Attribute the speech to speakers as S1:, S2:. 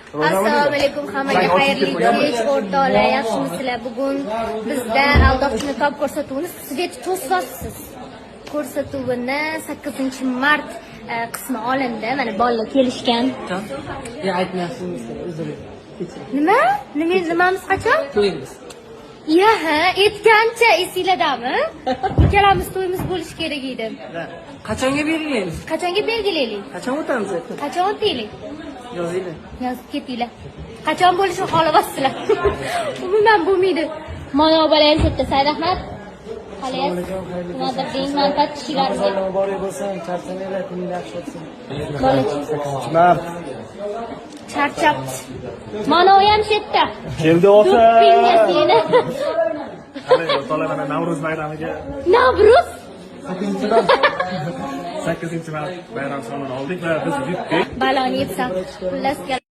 S1: Assalomu alaykum hammaga, xayrli kech o'rtoqlar, yaxshimisizlar? Bugun bizda aldoqchi niqob ko'rsatuvini Svet To'sosiz ko'rsatuvini 8-mart qismi olindi. Mana bolalar kelishgan.
S2: Aytmayapsizmi? Uzr.
S1: Nima? Nimamiz qachon?
S2: To'yimiz.
S1: Ya, ha, aytgancha esinglardami? Ikkalamiz to'yimiz bo'lishi kerak edi.
S2: Qachonga belgilaymiz?
S1: Qachonga belgilaylik?
S2: Qachon o'tamiz?
S1: Qachon o'taylik?
S2: Yozinglar.
S1: Yozib ketinglar. Qachon bo'lishini xohlayapsizlar? Umuman bo'lmaydi. Mana bolam chetda, Saidahmad. Qalaysiz? Nimadir deng, manfaat kishilarga.
S2: Muborak bo'lsin, charchamanglar, kuningiz yaxshi o'tsin.
S1: Bolachi.
S3: Mart.
S1: Charchabdi. Mana u ham chetda.
S3: Keldi ota.
S1: Do'ppingga seni.
S3: Qani, o'rtoqlar, mana Navro'z bayramiga
S1: Navruz?
S3: 8-mart bayram sonini oldik va biz yutdik.
S1: Baloni yetsa. Xullas